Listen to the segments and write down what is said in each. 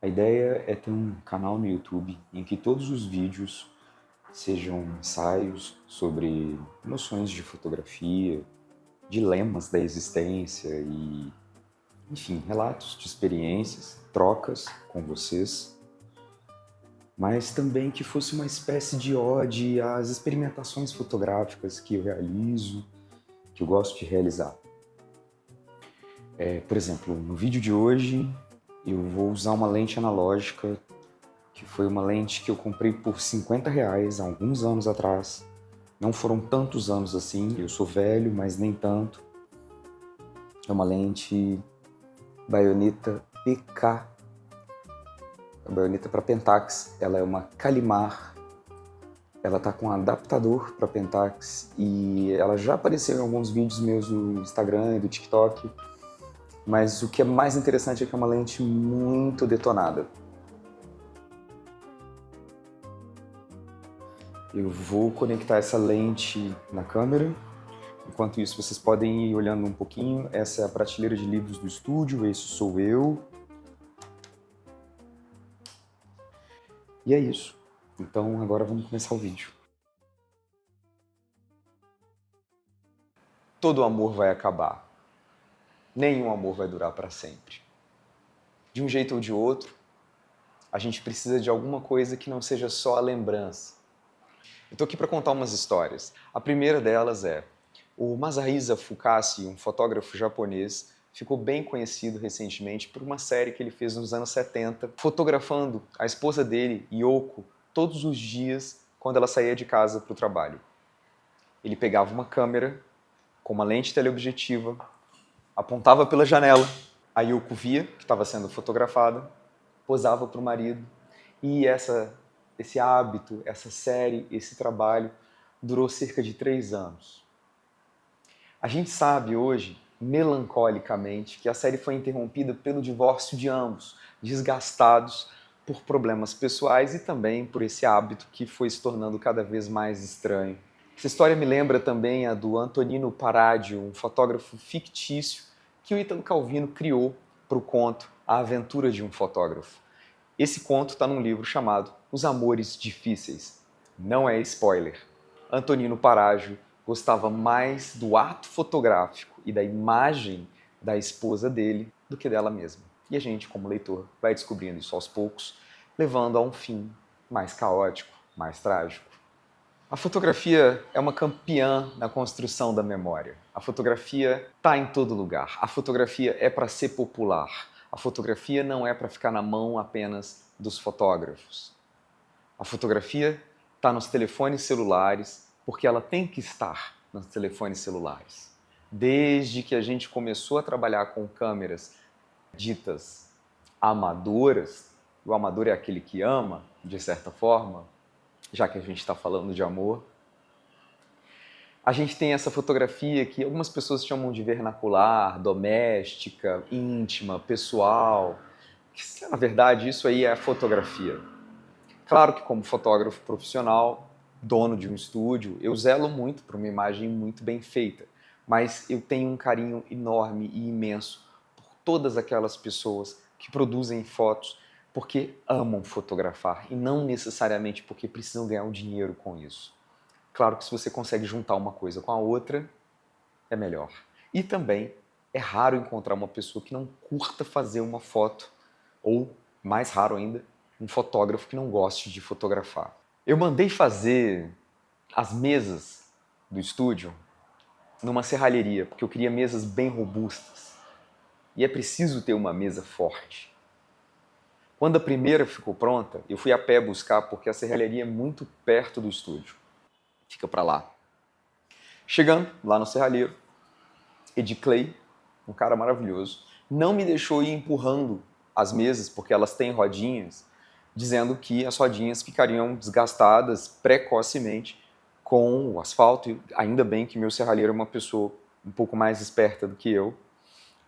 A ideia é ter um canal no YouTube em que todos os vídeos sejam ensaios sobre noções de fotografia, dilemas da existência e, enfim, relatos de experiências, trocas com vocês, mas também que fosse uma espécie de ode às experimentações fotográficas que eu realizo, que eu gosto de realizar. Por exemplo, no vídeo de hoje eu vou usar uma lente analógica que foi uma lente que eu comprei por R$ 50 há alguns anos atrás. Não foram tantos anos assim, eu sou velho, mas nem tanto. É uma lente baioneta PK, a baioneta para Pentax. Ela é uma Calimar, ela tá com um adaptador para Pentax e ela já apareceu em alguns vídeos meus no Instagram e do TikTok. Mas o que é mais interessante é que é uma lente muito detonada. Eu vou conectar essa lente na câmera. Enquanto isso, vocês podem ir olhando um pouquinho. Essa é a prateleira de livros do estúdio, esse sou eu. E é isso. Então agora vamos começar o vídeo. Todo amor vai acabar. Nenhum amor vai durar para sempre. De um jeito ou de outro, a gente precisa de alguma coisa que não seja só a lembrança. Eu tô aqui para contar umas histórias. A primeira delas é: o Masahisa Fukashi, um fotógrafo japonês, ficou bem conhecido recentemente por uma série que ele fez nos anos 70, fotografando a esposa dele, Yoko, todos os dias quando ela saía de casa para o trabalho. Ele pegava uma câmera com uma lente teleobjetiva, apontava pela janela, a Yoko via que estava sendo fotografada, posava para o marido e esse hábito, essa série, esse trabalho durou cerca de 3 anos. A gente sabe hoje, melancolicamente, que a série foi interrompida pelo divórcio de ambos, desgastados por problemas pessoais e também por esse hábito que foi se tornando cada vez mais estranho. Essa história me lembra também a do Antonino Paradio, um fotógrafo fictício que o Ítalo Calvino criou para o conto A Aventura de um Fotógrafo. Esse conto está num livro chamado Os Amores Difíceis. Não é spoiler. Antonino Paradio gostava mais do ato fotográfico e da imagem da esposa dele do que dela mesma. E a gente, como leitor, vai descobrindo isso aos poucos, levando a um fim mais caótico, mais trágico. A fotografia é uma campeã na construção da memória. A fotografia está em todo lugar. A fotografia é para ser popular. A fotografia não é para ficar na mão apenas dos fotógrafos. A fotografia está nos telefones celulares, porque ela tem que estar nos telefones celulares. Desde que a gente começou a trabalhar com câmeras ditas amadoras, o amador é aquele que ama, de certa forma, já que a gente está falando de amor, a gente tem essa fotografia que algumas pessoas chamam de vernacular, doméstica, íntima, pessoal, que na verdade isso aí é a fotografia. Claro que como fotógrafo profissional, dono de um estúdio, eu zelo muito por uma imagem muito bem feita, mas eu tenho um carinho enorme e imenso por todas aquelas pessoas que produzem fotos porque amam fotografar e não necessariamente porque precisam ganhar um dinheiro com isso. Claro que se você consegue juntar uma coisa com a outra, é melhor. E também é raro encontrar uma pessoa que não curta fazer uma foto, ou, mais raro ainda, um fotógrafo que não goste de fotografar. Eu mandei fazer as mesas do estúdio numa serralheria, porque eu queria mesas bem robustas. E é preciso ter uma mesa forte. Quando a primeira ficou pronta, eu fui a pé buscar, porque a serralheria é muito perto do estúdio. Fica para lá. Chegando lá no serralheiro, Ed Clay, um cara maravilhoso, não me deixou ir empurrando as mesas, porque elas têm rodinhas, dizendo que as rodinhas ficariam desgastadas precocemente com o asfalto. E ainda bem que meu serralheiro é uma pessoa um pouco mais esperta do que eu.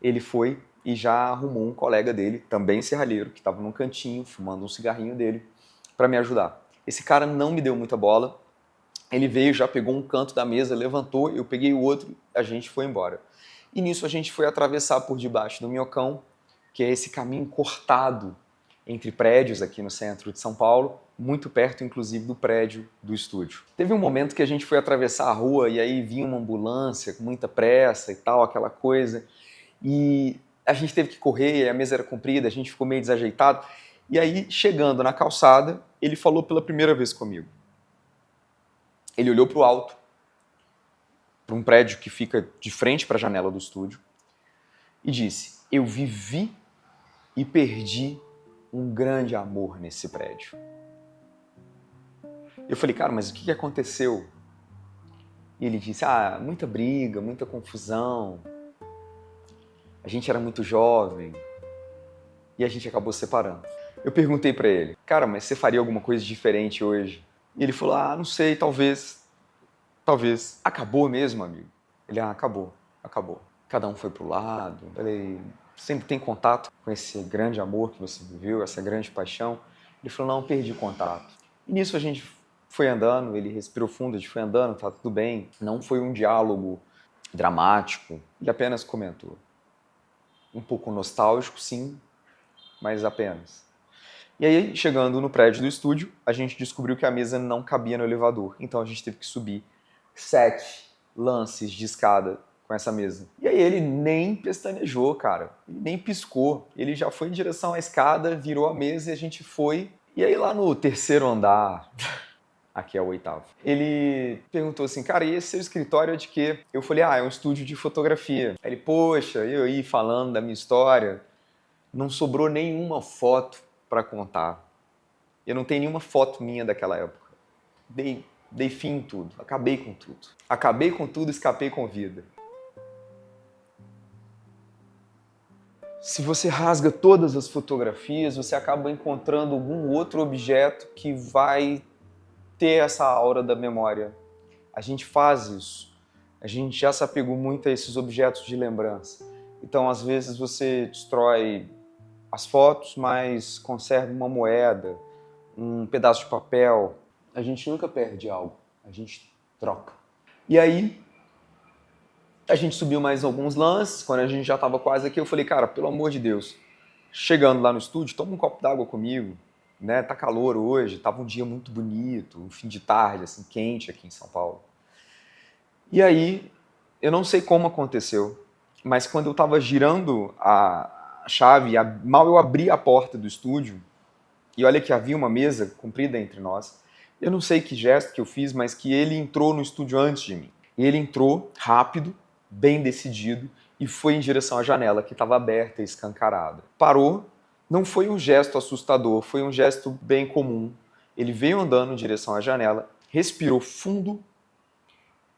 Ele foi e já arrumou um colega dele, também serralheiro, que estava num cantinho, fumando um cigarrinho dele, para me ajudar. Esse cara não me deu muita bola. Ele veio, já pegou um canto da mesa, levantou, eu peguei o outro, a gente foi embora. E nisso a gente foi atravessar por debaixo do minhocão, que é esse caminho cortado entre prédios aqui no centro de São Paulo, muito perto, inclusive, do prédio do estúdio. Teve um momento que a gente foi atravessar a rua e aí vinha uma ambulância com muita pressa e tal, aquela coisa, e a gente teve que correr, a mesa era comprida, a gente ficou meio desajeitado, e aí, chegando na calçada, ele falou pela primeira vez comigo. Ele olhou para o alto, para um prédio que fica de frente para a janela do estúdio, e disse: eu vivi e perdi um grande amor nesse prédio. Eu falei: cara, mas o que aconteceu? E ele disse: muita briga, muita confusão, a gente era muito jovem e a gente acabou se separando. Eu perguntei para ele: cara, mas você faria alguma coisa diferente hoje? E ele falou: não sei, talvez. Acabou mesmo, amigo? Ele: acabou. Cada um foi pro lado. Eu falei: sempre tem contato com esse grande amor que você viveu, essa grande paixão? Ele falou: não, perdi contato. E nisso a gente foi andando, ele respirou fundo, a gente foi andando, tá tudo bem. Não foi um diálogo dramático, ele apenas comentou. Um pouco nostálgico, sim, mas apenas. E aí, chegando no prédio do estúdio, a gente descobriu que a mesa não cabia no elevador, então a gente teve que subir 7 lances de escada com essa mesa. E aí ele nem pestanejou, cara. Ele nem piscou. Ele já foi em direção à escada, virou a mesa e a gente foi. E aí lá no 3º andar, aqui é o 8º, ele perguntou assim: cara, e esse seu escritório é de quê? Eu falei: é um estúdio de fotografia. Aí ele: poxa, eu aí falando da minha história, não sobrou nenhuma foto para contar. Eu não tenho nenhuma foto minha daquela época. Dei fim em tudo, acabei com tudo. Acabei com tudo, escapei com vida. Se você rasga todas as fotografias, você acaba encontrando algum outro objeto que vai ter essa aura da memória. A gente faz isso. A gente já se apegou muito a esses objetos de lembrança. Então, às vezes, você destrói as fotos, mas conserva uma moeda, um pedaço de papel. A gente nunca perde algo, a gente troca. E aí, a gente subiu mais alguns lances. Quando a gente já estava quase aqui, eu falei: cara, pelo amor de Deus, chegando lá no estúdio, toma um copo d'água comigo, né? Tá calor hoje, tava um dia muito bonito, um fim de tarde, assim, quente aqui em São Paulo. E aí, eu não sei como aconteceu, mas quando eu estava girando a chave, mal eu abri a porta do estúdio, e olha que havia uma mesa comprida entre nós, eu não sei que gesto que eu fiz, mas que ele entrou no estúdio antes de mim. E ele entrou rápido, bem decidido, e foi em direção à janela, que estava aberta e escancarada. Parou, não foi um gesto assustador, foi um gesto bem comum. Ele veio andando em direção à janela, respirou fundo,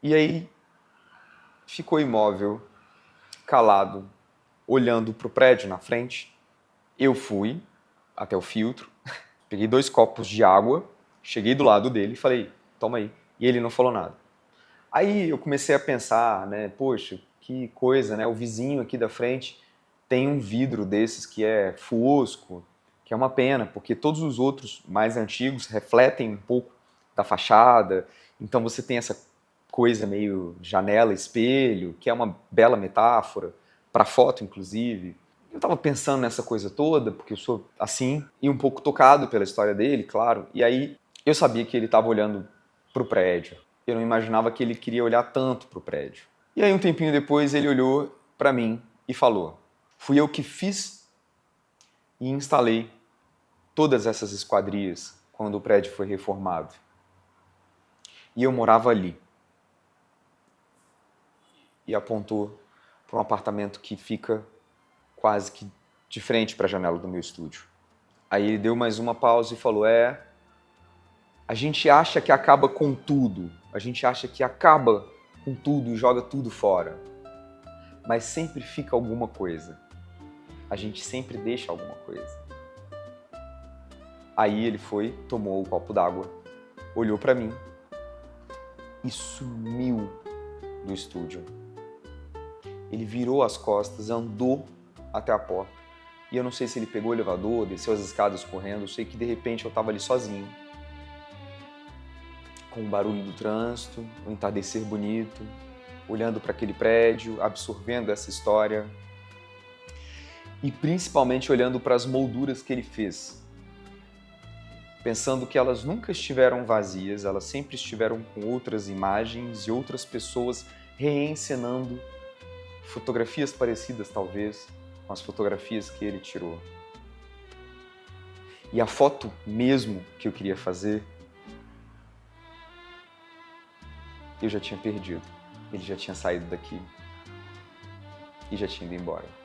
e aí ficou imóvel, calado, olhando para o prédio na frente. Eu fui até o filtro, peguei 2 copos de água, cheguei do lado dele e falei: toma aí. E ele não falou nada. Aí eu comecei a pensar, né, poxa, que coisa, né? O vizinho aqui da frente tem um vidro desses que é fosco, que é uma pena, porque todos os outros mais antigos refletem um pouco da fachada, então você tem essa coisa meio janela, espelho, que é uma bela metáfora, para foto inclusive. Eu estava pensando nessa coisa toda, porque eu sou assim, e um pouco tocado pela história dele, claro, e aí eu sabia que ele estava olhando para o prédio. Eu não imaginava que ele queria olhar tanto para o prédio. E aí um tempinho depois ele olhou para mim e falou: fui eu que fiz e instalei todas essas esquadrias quando o prédio foi reformado. E eu morava ali. E apontou para um apartamento que fica quase que de frente para a janela do meu estúdio. Aí ele deu mais uma pausa e falou: a gente acha que acaba com tudo, a gente acha que acaba com tudo e joga tudo fora, mas sempre fica alguma coisa, a gente sempre deixa alguma coisa. Aí ele foi, tomou o copo d'água, olhou para mim e sumiu do estúdio. Ele virou as costas, andou até a porta, e eu não sei se ele pegou o elevador, desceu as escadas correndo, eu sei que de repente eu estava ali sozinho, com o barulho do trânsito, o entardecer bonito, olhando para aquele prédio, absorvendo essa história. E principalmente olhando para as molduras que ele fez, pensando que elas nunca estiveram vazias, elas sempre estiveram com outras imagens e outras pessoas reencenando fotografias parecidas, talvez, com as fotografias que ele tirou. E a foto mesmo que eu queria fazer, eu já tinha perdido. Ele já tinha saído daqui e já tinha ido embora.